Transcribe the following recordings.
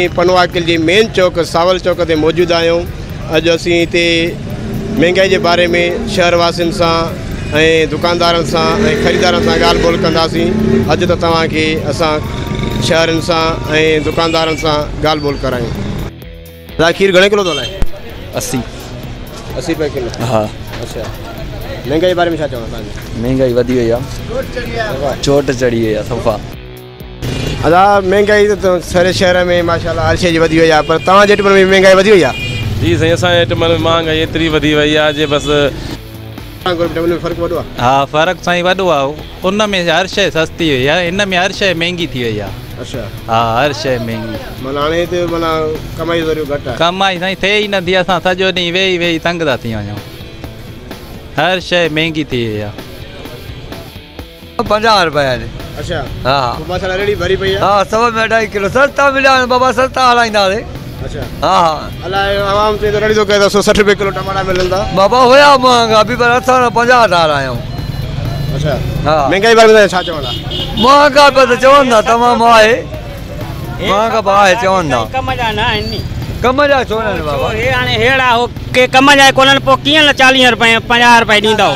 पनवाकिल जी main चौक सावल चौक ते मौजूद आहियूं। अॼु असीं हिते महांगाई जे बारे में शहरवासियुनि सां ऐं दुकानदारनि सां ऐं ख़रीदारनि सां ॻाल्हि ॿोल कंदासीं। अॼु त तव्हांखे असां शहरनि सां ऐं दुकानदारनि सां ॻाल्हि ॿोल करायूं। दादा खीर घणे किलो थो हलाए? 80 रुपए किलो। हाँ। अच्छा, महंगाई बारे में छा चवणो तव्हांजो? महंगाई वधी वई आहे, चोट चढ़ी वई आहे सफ़ा। दादा महंगाई त सारे शहर में माशाल्लाह हर शइ जी वधी वई आहे, पर तव्हां जे में महंगाई वधी वई आहे? जी साईं, असांजे महांगाई एतिरी वधी वई आहे जे बसि फ़र्क़ु वॾो आहे। हाँ, फ़र्क़ु साईं वॾो आहे। उन में हर शइ सस्ती हुई आहे, इन में हर शइ महांगी थी वई आहे। अच्छा, हाँ, हर शइ महांगी। माना हाणे हिते माना कमाई ज़रूरु घटि आहे। कमाई साईं थिए ई नथी, असां सॼो ॾींहुं वेही वेही तंग था थी वञूं। हर शइ महांगी थी वई आहे। 50 रुपया। अच्छा, हाँ मसाला रेडी भरी पई आहे। हाँ, सवा में 2.5 किलो सस्ता मिलिया बाबा, सस्ता हलाईंदासीं। अच्छा, हाँ अलाए आवाम ते रेडी थो कहे त 160 रुपए किलो टमाटा मिलंदा बाबा, हुया महांगा बि, पर असां 50 था हलायूं। अच्छा, हाँ महंगाई बारे में छा चवंदा? महांगा पे त चवंदा तमामु आहे, महांगा बि आहे चवंदा। कम जा न आहिनि, कम जा छो न बाबा? हे हाणे हेड़ा हो के कम जा कोन्हनि, पोइ कीअं न 40 रुपए 50 रुपए ॾींदव?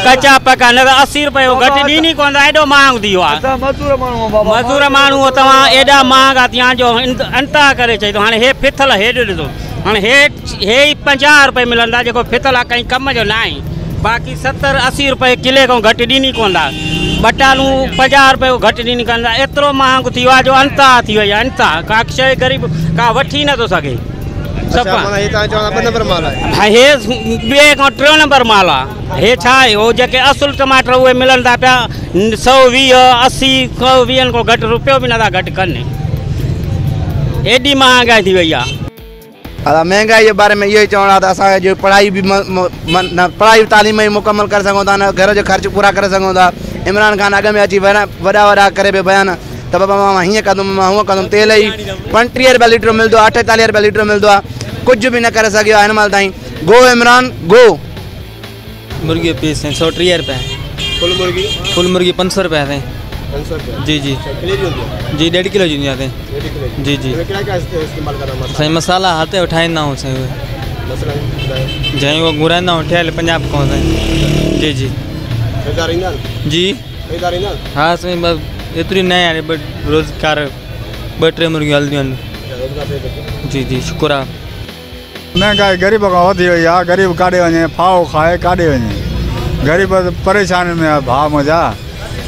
कचा पका न त 80 रुपए घटि ॾींदी कोन, एॾो महांगो थी वियो आहे। असां मज़दूर माण्हू बाबा, मज़दूर माण्हू तव्हां एॾा महांगा थी विया जो अंता करे चई थो। हाणे हे फिथल हेॾो ॾिसो, हाणे हे ई 50 रुपए मिलंदा, जेको फिथल आहे कंहिं कम जो न आहे। बाक़ी 70-80 रुपए किले खां घटि ॾींदी कोन था। बटालू 50 रुपए घटि ॾींदी कोन था। एतिरो महांगो थी वियो आहे जो अंता थी वई आहे, अंता। का शइ ग़रीब का वठी नथो सघे। हे ॿिए खां 3 नंबर माल आहे। हे छा आहे, हो जेके असुल टमाटर उहे मिलनि था पिया 120, 80, 120 खां घटि रुपयो बि नथा घटि कनि। एॾी महांगाई थी वई आहे। महंगाई के बारे में ये चवना था, असांखे पढ़ाई भी पढ़ाई तालीम ही मुकम्मल कर सघूं था, न घर जो ख़र्च पूरा करे सघूं था। इमरान खान अॻ में अची वॾा करे पे बयान त बाबा मां हीअं कंदुमि, मां हूअं कंदुमि। तेल ही 35 रुपया लीटर मिलंदो आहे, 48 रुपया लीटर मिलंदो आहे। कुछ भी न करे सघियो आहे हिन महिल ताईं। गो इमरान गो। मुर्गी पीस 130 रुपए। फुल मुर्गी 500 रुपया है। 500 रुपया? जी जी जी 1.5 किलो जी आते जी जी। साईं मसाला हाथ उठाईंदा आहियूं साईं, जंहिं वो घुराईंदा आहियूं ठहियल पंजाब खां साईं। जी जी जी। हाँ साईं, बस एतिरी न आहे, बट रोज़गार 2-3 मुर्गियूं हलंदियूं आहिनि। जी जी, शुक्र आहे। महंगाई गरीब खां वधी वई आहे। गरीब काॾे वञे, फाओ खाए काॾे वञे। गरीब परेशानी में आहे, भाव मज़ा।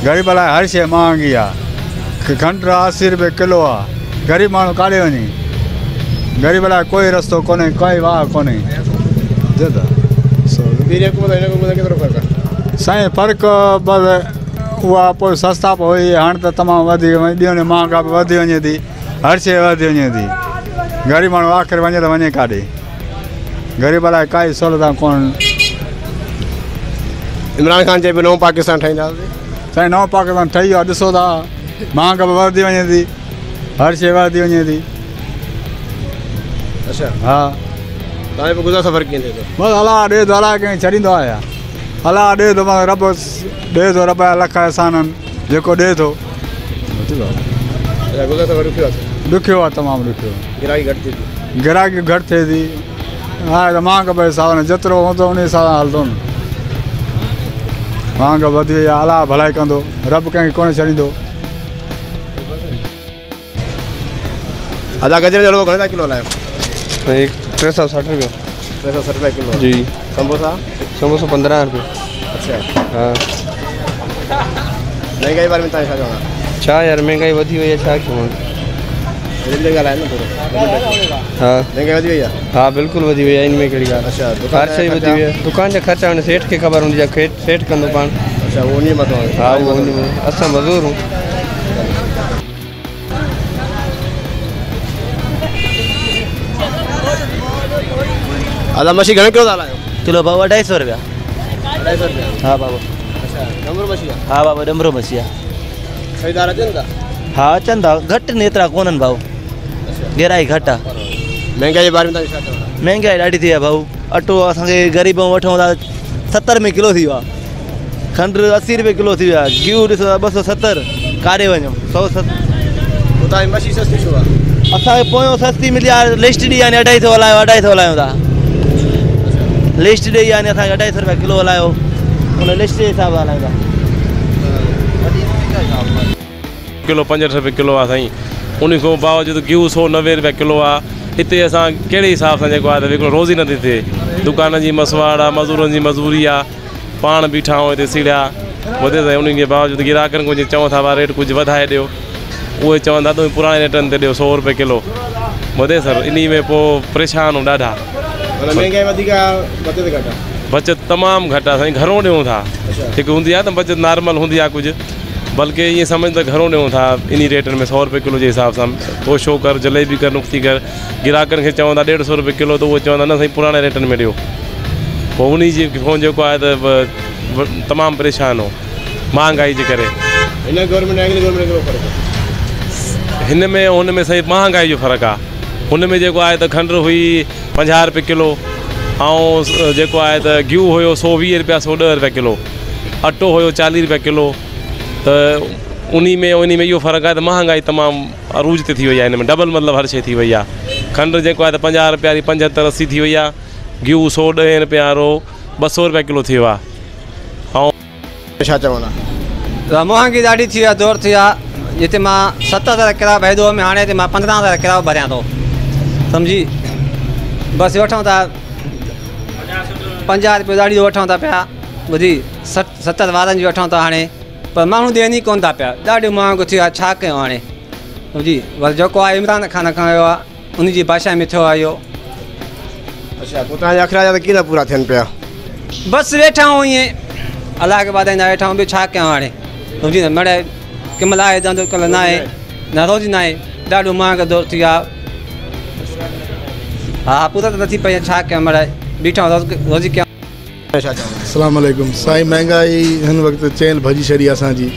गरीब लाइ हर शइ महांगी आहे। खंडु 80 रुपए किलो आहे। गरीब माण्हू काॾे वञे? गरीब लाइ कोई रस्तो कोन्हे, कोई वाह कोन्हे। साईं फ़र्क़ु बसि उहा पोइ सस्ता पोइ हुई, हाणे त तमामु वधी ॾींहं ॾींहुं महांगा बि वधी वञे थी, हर शइ वधी वञे थी। गरीब माण्हू आख़िर वञे त वञे काॾे? गरीब लाइ काई सहूलियत कोन। इमरान खान चए पियो नओं पाकिस्तान ठाहींदासीं। साईं नओं पाकिस्तान ठही वियो आहे, ॾिसो था महांगा बि वधी वञे थी, हर शइ वधी वञे थी। अच्छा, हा। तव्हांजो गुज़र सफ़र कीअं थिए थो? बसि अलाह ॾे थो, अलाह कंहिं छॾींदो आहे या अलाह ॾे थो, बसि रब ॾे थो, रब जा लख एहसाननि जेको ॾे थो। गुज़र सफ़र ॾुखियो आहे? ॾुखियो आहे, तमामु ॾुखियो। गिराकी घटि थिए थी? गिराकी घटि थिए थी। हा त महांगा बि हिसाब सां जेतिरो हूंदो उन हिसाब सां हलंदो न। महांगा वधी वई आहे, अलाह भलाई कंदो, रब कंहिंखे कोन छॾींदो। आधा गजरे जो हलवो घणे किलो हलायो? 360 रुपया। 360 रुपए किलो? जी। समोसा? समोसा 15 रुपये। अच्छा, हाँ। महंगाई बारे में तव्हां छा चवंदा? छा यार, महंगाई वधी वई आहे, छा कयूं? ॻाल्हाए न थोरो। हाँ, महंगाई वधी वई आहे? हाँ बिल्कुलु वधी वई आहे, इनमें कहिड़ी ॻाल्हि। अच्छा, हर शइ वधी वई आहे। दुकान जा ख़र्चा हाणे सेठ खे ख़बर हूंदी आहे, सेठ कंदो पाण। अच्छा, उहो उन मथां? हा, उहो उन में। असां मज़दूर हूं। आधा मछी घणे किलो था हलायो? किलो बाबा 250 रुपया। 250 रुपया? हाँ बाबा। अच्छा, डंबरो मछी आहे? हाँ बाबा, डंबरो मछी आहे। ख़रीदार अचनि था? हाँ अचनि था, घटि न एतिरा कोन्हनि भाऊ, गिराई घटि आहे। महंगाई जे बारे में तव्हां छा चवंदा? महंगाई ॾाढी थी आहे भाऊ। अटो असांखे ग़रीब वठूं था 70 में किलो थी वियो आहे। खंडु 80 रुपए किलो थी वियो आहे। गिहु ॾिसो 270, काॾे वञूं? 170। उतां जी मछी सस्ती छो आहे? असांखे पोयों सस्ती मिली आहे लिस्ट ॾेई यानी 250 हलायूं था लिस्ट ॾेई यानी असांखे 250 रुपया किलो हलायो उन लिस्ट जे हिसाब सां हलायूं था किलो 65 रुपए किलो आहे साईं उन खां बावजूदि गिहु 190 रुपया किलो आहे हिते असां कहिड़े हिसाब सां जेको आहे त हिकिड़ो रोज़ी नथी थिए दुकान जी मसवाड़ आहे मज़दूरनि जी मज़दूरी आहे पाण बीठा आहियूं हिते सीड़िया वधे साईं उन जे बावजूदि ग्राहकनि को चवनि था रेट कुझु वधाए ॾियो उहे चवनि था तुम पुराणे रेटनि ते ॾियो 100 रुपए किलो वधे सर इन में पोइ परेशान आहियूं ॾाढा बचत तमामु घटि आहे साईं घरों ॾियूं था हिकु हूंदी आहे त बचत नॉर्मल हूंदी आहे कुझु बल्कि ईअं सम्झ त घरों ॾियूं था इन रेटनि में 100 रुपए किलो जे हिसाब सां तोशो कर जलेबी कर नुक्ती कर ग्राहकनि खे चवंदा 150 रुपए किलो त उहे चवंदा न साईं पुराणे रेटनि में ॾियो पोइ उन जी जेको आहे त तमामु परेशान हो महांगाई जे करे हिन में हुन में साईं महांगाई जो फ़र्क़ु आहे हुन में जेको आहे त खंडु हुई 50 रुपए किलो ऐं जेको आहे त गिहु हुयो 120 रुपया 110 रुपया किलो अटो हुयो 40 रुपया किलो त उन में इहो फ़र्क़ु आहे त महांगाई तमामु अरूज ते थी वई आहे हिन में डबल मतिलबु हर शइ थी वई आहे खंडु जेको आहे त 50 रुपया वारी 75 80 थी वई आहे गिहु 110 रुपया वारो 200 रुपया किलो थी वियो आहे ऐं छा चवंदा महांगी ॾाढी थी आहे दौर थी आहे जिते मां 70,000 किरायो भरियो में हाणे मां 15,000 किरायो भरियां थो सम्झी बसि वठूं था 50 रुपया ॾाढी वठूं था पिया ॿुधी 70 वारनि जी वठूं था हाणे पर माण्हू ॾियनि ई कोन था पिया ॾाढो महांगो थी वियो आहे छा कयूं हाणे सम्झी बसि जेको आहे इमरान ख़ान खयो आहे उन जी भाषा में थियो आहे इहो अच्छा पोइ तव्हांजा अखराज त कीअं पूरा थियनि पिया बसि वेठा आहियूं ईअं अलाह खे वाधाईंदा वेठा आहियूं ॿियो छा कयूं हाणे सम्झी न मिड़े कंहिं महिल आहे धंधो कंहिं महिल न आहे न रोज़ी न आहे ॾाढो महांगो दौर थी वियो आहे हा पूरा त नथी पई छा कयूं मिड़े बीठा रोज़ी कयूं अस्सलाम वालेकुम साईं महांगाई हिन वक़्तु चैन भॼी छॾी असांजी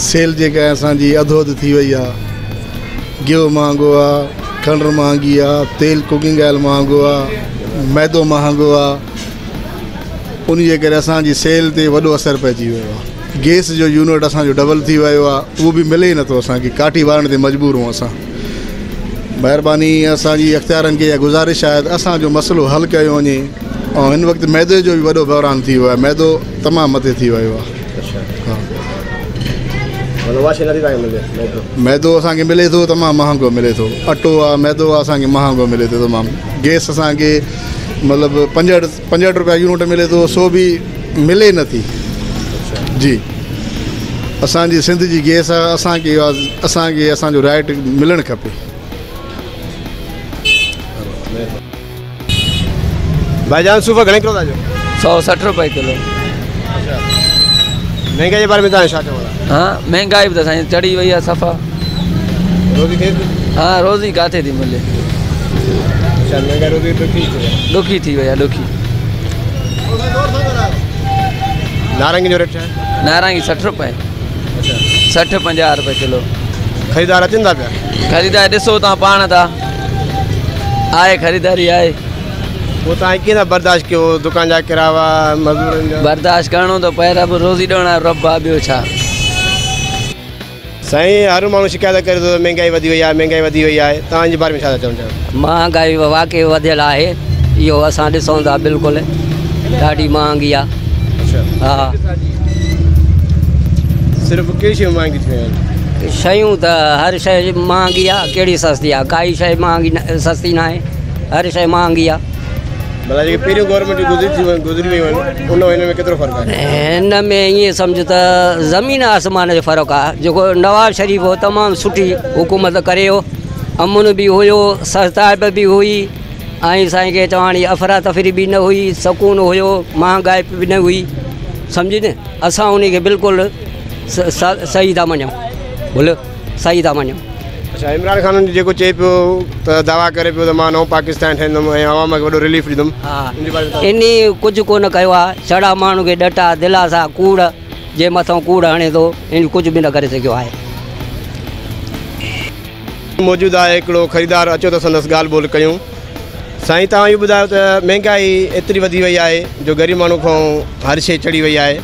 सेल जेका आहे असांजी अधु अधु थी वई आहे गिहु महांगो आहे खंडु महांगी आहे तेल कुकिंग ऑयल महांगो आहे मैदो महांगो आहे उन जे करे असांजी सेल ते वॾो असरु पइजी वियो आहे गैस जो यूनिट असांजो डबल थी वियो आहे उहो बि मिले ई नथो असांखे काठी वारण ते मजबूर आहियूं असां महिरबानी असांजी अख़्तियारनि खे इहा गुज़ारिश आहे त असांजो मसइलो हल कयो वञे ऐं हिन वक़्तु मैदे जो बि वॾो बहिरान थी वियो आहे मैदो तमामु मथे थी वियो आहे मैदो असांखे मिले थो तमामु महांगो मिले थो अटो आहे मैदो आहे असांखे महांगो मिले थो तमामु गैस असांखे मतिलबु 65 रुपया यूनिट मिले थो सो बि मिले नथी जी असांजी सिंध जी गैस आहे असांखे असांजो राइट मिलणु खपे भाईजान सूफ़ घणे किलो था ॾियो 160 रुपए किलो महांगाई जे बारे में तव्हां छा चवंदा हाँ महंगाई बि त साईं चढ़ी वई आहे सफ़ा रोज़ी थिए थी हाँ रोज़ी किथे थी मिले अच्छा महांगाई रोज़ी ॾुखी थी वई आहे ॾुखी नारंगी जो रेट छा आहे नारंगी 60 रुपए 60-50 रुपए किलो ख़रीदार अचनि था पिया ख़रीदारी ॾिसो तव्हां पाण था आहे ख़रीदारी आहे वो तव्हां कीअं था बर्दाश्त कयो दुकान जा किराया मज़दूरनि जा बर्दाश्त करिणो थो पए रब रोज़ी ॾियणु रब आहे ॿियो छा साईं हर माण्हू शिकायत करे थो महांगाई वधी वई आहे महांगाई वधी वई आहे तव्हांजे बारे में छा था चवणु चाहियो महांगाई वाक़ई वधियल आहे इहो असां ॾिसूं था बिल्कुलु ॾाढी महांगी आहे हा सिर्फ़ु कहिड़ी शयूं महांगी थी वियूं आहिनि शयूं त हर शइ महांगी आहे कहिड़ी सस्ती आहे काई शइ महांगी सस्ती न आहे हर शइ महांगी आहे भला जेके पहिरियों गवर्नमेंट गुज़री वियूं आहिनि उन हिन में केतिरो फ़र्क़ु आहे हिन में ईअं सम्झ त ज़मीन आसमान जो फ़र्क़ु आहे जेको नवाज़ शरीफ़ हो तमामु सुठी हुकूमत करे हो अमुन बि हुयो सरताब बि हुई ऐं साईं खे चवाणी अफ़रा तफ़री बि न हुई सुकून हुयो महांगाई बि न हुई सम्झी न असां उन खे बिल्कुलु सही था मञूं बोलो सही था मञूं अच्छा इमरान ख़ान जेको चए पियो त दावा करे पियो त मां नओं पाकिस्तान ठाहींदुमि ऐं आवाम खे वॾो रिलीफ ॾींदुमि हा इन कुझु कोन कयो आहे छड़ा माण्हू खे ॾटा दिलासा कूड़ जे मथां कूड़ हणे थो इन कुझु बि न करे सघियो आहे मौजूदु आहे हिकिड़ो ख़रीदार अचो त संदसि ॻाल्हि ॿोल कयूं साईं तव्हां इहो ॿुधायो त महांगाई एतिरी वधी वई आहे जो ग़रीब माण्हू खां हर शइ चढ़ी वई आहे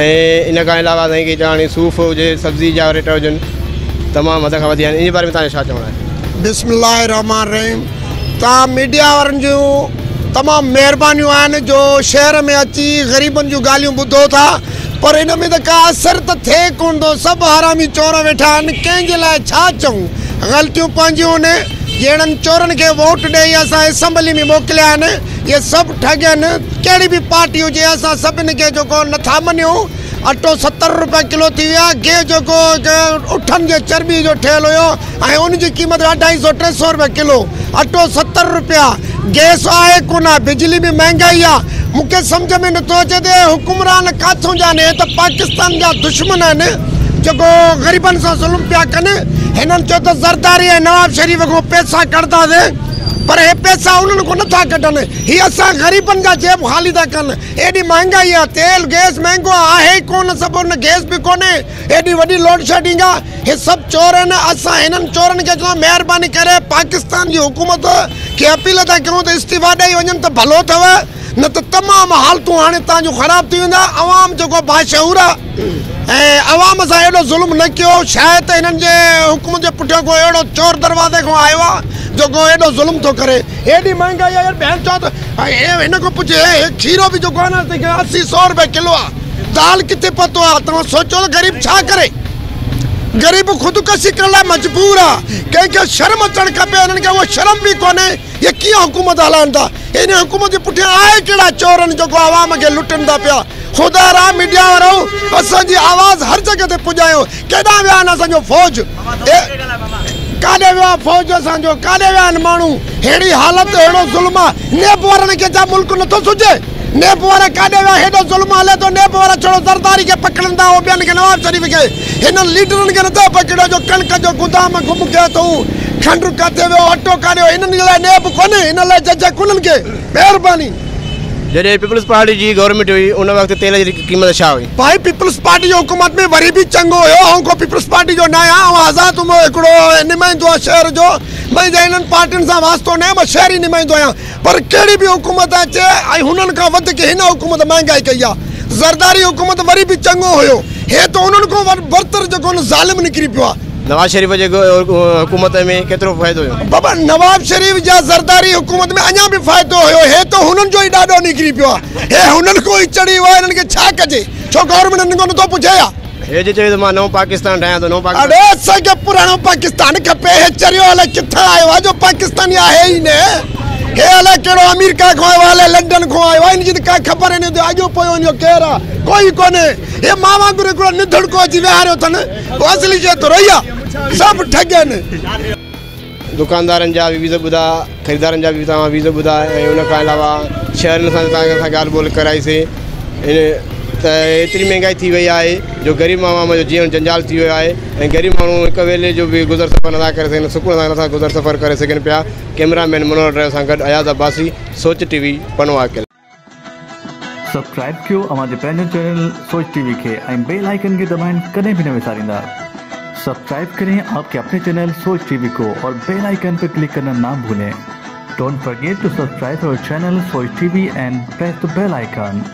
ऐं इन खां अलावा साईं खे चवाणी सूफ़ हुजे सब्ज़ी जा रेट हुजनि तमामु हद खां वधी आहिनि इन बारे में तव्हांजो छा चवणु आहे बिस्मिल्लाहिर्रहमानिर्रहीम। तव्हां मीडिया वारनि जूं तमामु महिरबानियूं आहिनि जो शहर में अची ग़रीबनि जूं ॻाल्हियूं ॿुधो था, पर इन में त का असरु त थिए कोन थो। सभु हरामी चोर वेठा आहिनि, कंहिंजे लाइ छा चऊं। ग़लतियूं पंहिंजियूं आहिनि, जहिड़नि चोरनि खे वोट ॾेई असां असेंबली में मोकिलिया आहिनि, इहे सभु ठॻियनि। कहिड़ी बि पार्टी हुजे, असां सभिनी खे जेको नथा मञूं। अटो 70 रुपए किलो थी विया, गे जेको उठनि जे चर्बी जो ठहियलु हुयो ऐं उनजी क़ीमत 250-300 रुपए किलो। अटो 70 रुपया, गैस आहे कोन, बिजली बि महांगाई आहे। मूंखे सम्झ में नथो अचे त हुकुमरान किथां जा आहिनि, त पाकिस्तान जा दुश्मन आहिनि जेको ग़रीबनि सां ज़ुल्म पिया कनि। हिननि चयो त ज़रदारी ऐं नवाब शरीफ़ खां पैसा कढंदासीं, पर हे पैसा उन्हनि खां नथा कढनि, हीअ असां ग़रीबनि जा जेब ख़ाली था कनि। एॾी महांगाई आहे, तेल गैस महांगो आहे ई कोन, सभु हुन गैस बि कोन्हे, एॾी वॾी लोड शेडिंग आहे। हे सभु चोर आहिनि। असां हिननि चोरनि खे चऊं महिरबानी करे पाकिस्तान जी हुकूमत खे अपील था कयूं त इस्तीफ़ा ॾेई वञनि त भलो अथव, न त तमामु हालतूं हाणे तव्हांजूं ख़राबु थी वेंदा। अवाम जेको बाशऊर आहे ऐं अवाम सां एॾो ज़ुल्म न कयो। शायदि हिननि जे हुकुम जे पुठियां को अहिड़ो चोर दरवाज़े खां आयो आहे जेको एॾो ज़ुल्म थो करे। एॾी महांगाई आहे, भेण चओ त हिन खां पुछे खीरो बि जेको आहे न 80-100 रुपए किलो आहे। दाल किथे पतो आहे? तव्हां सोचो त ग़रीब छा करे। ग़रीब ख़ुदकशी करण लाइ मजबूर आहे। कंहिंखे शर्म अचणु खपे, हिननि खे उहा शर्म बि कोन्हे। इहे कीअं हुकूमत हलाइनि था? इन हुकूमत जे पुठियां आहे कहिड़ा चोरनि जेको आवाम खे लुटनि था पिया। ख़ुदा राम मीडिया वारो असांजी आवाज़ हर जॻह ते पुॼायो। केॾां विया आहिनि असांजो फ़ौज, काॾे वियो आहे फ़ौज असांजो, काॾे विया आहिनि माण्हू। अहिड़ी हालत, अहिड़ो ज़ुल्म आहे। नेब वारनि खे छा मुल्क नथो सुझे? नेब वारा काॾे विया? हेॾो ज़ुल्म हले थो। नेब वारा छड़ो ज़रदारी खे पकड़नि था, उहो ॿियनि खे नवाब शरीफ़ खे, हिननि लीडरनि खे नथा पकड़ियो जो कणिक जो गोदाम गुम कयो अथऊं। खंडु किथे वियो, अटो काॾे वियो, हिननि लाइ नेब कोन्हे, हिन लाइ जज कोन्हनि खे। महिरबानी। जॾहिं पीपल्स पार्टी जी गवर्नमेंट हुई उन वक़्तु तेल जी क़ीमत छा हुई? भाई पीपल्स पार्टी जो हुकूमत में वरी बि चङो हुयो। ऐं को पीपल्स पार्टी जो न आहियां, ऐं आज़ादु हिकिड़ो नुमाइंदो आहे शहर जो। भई हिननि पार्टियुनि सां वास्तो न आहे, मां शहरी नुमाइंदो आहियां। पर कहिड़ी बि हुकूमत अचे ऐं हुननि खां वधीक हिन हुकूमत महांगाई कई आहे। ज़रदारी हुकूमत वरी बि चङो हुयो, हे त उन्हनि खां बरतर जेको ज़ालिम निकिरी पियो आहे। नवाज शरीफ़ जे हुकूमत में केतिरो फ़ाइदो हुयो? बाबा नवाब शरीफ़ जा ज़रदारी हुकूमत में अञा बि फ़ाइदो हुयो। हे त हुननि जो ई ॾाढो निकिरी पियो आहे। हे हुननि खां ई चढ़ी वियो आहे। हिननि खे छा कजे? छो गवर्नमेंट हिननि खां नथो पुछे या? हे जे चयो त मां नओं पाकिस्तान ठाहियां थो। नओं पाकिस्तान, अरे असांखे पुराणो पाकिस्तान खपे। हे चरियो अलाए किथां आयो आहे जो पाकिस्तानी आहे ई न। हे अलाए कहिड़ो अमेरिका खां आयो आहे, अलाए लंडन खां आयो आहे। हिनजी त का ख़बर ई न थी। अॼो पियो वञो केरु आहे? कोई कोन्हे। हे मां वांगुरु हिकिड़ो निधड़ को अची विहारियो अथनि, उहो असली शइ थो रही आहे। सभु ठॻनि। दुकानदारनि जा बि वीज़ो ॿुधा, ख़रीदारनि जा बि तव्हां वीज़ो ॿुधा, ऐं उन खां अलावा शहरनि सां तव्हांखे ॻाल्हि ॿोल कराईसीं। त एतिरी महांगाई थी वई आहे जो ग़रीब माण्हू जो जीवन जंजाल थी वियो आहे। ऐं ग़रीब माण्हू हिकु वेले जो बि गुज़र सफ़र नथा करे सघनि, सुकून सां नथा गुज़र सफ़र करे सघनि पिया। कैमरामैन मनोहर ड्राइवर सां गॾु अयाज़ अब्बासी, सोच टीवी, पनवा के। सब्सक्राइब कयो असांजे पंहिंजे चैनल सोच टीवी खे ऐं बेल आइकन खे दबाइण कॾहिं बि न विसारींदा। सब्सक्राइब करें आपके अपने चैनल सोच टीवी को और बेल आइकन पर क्लिक करना ना भूलें। Don't forget to subscribe our channel Soch TV and press the bell icon.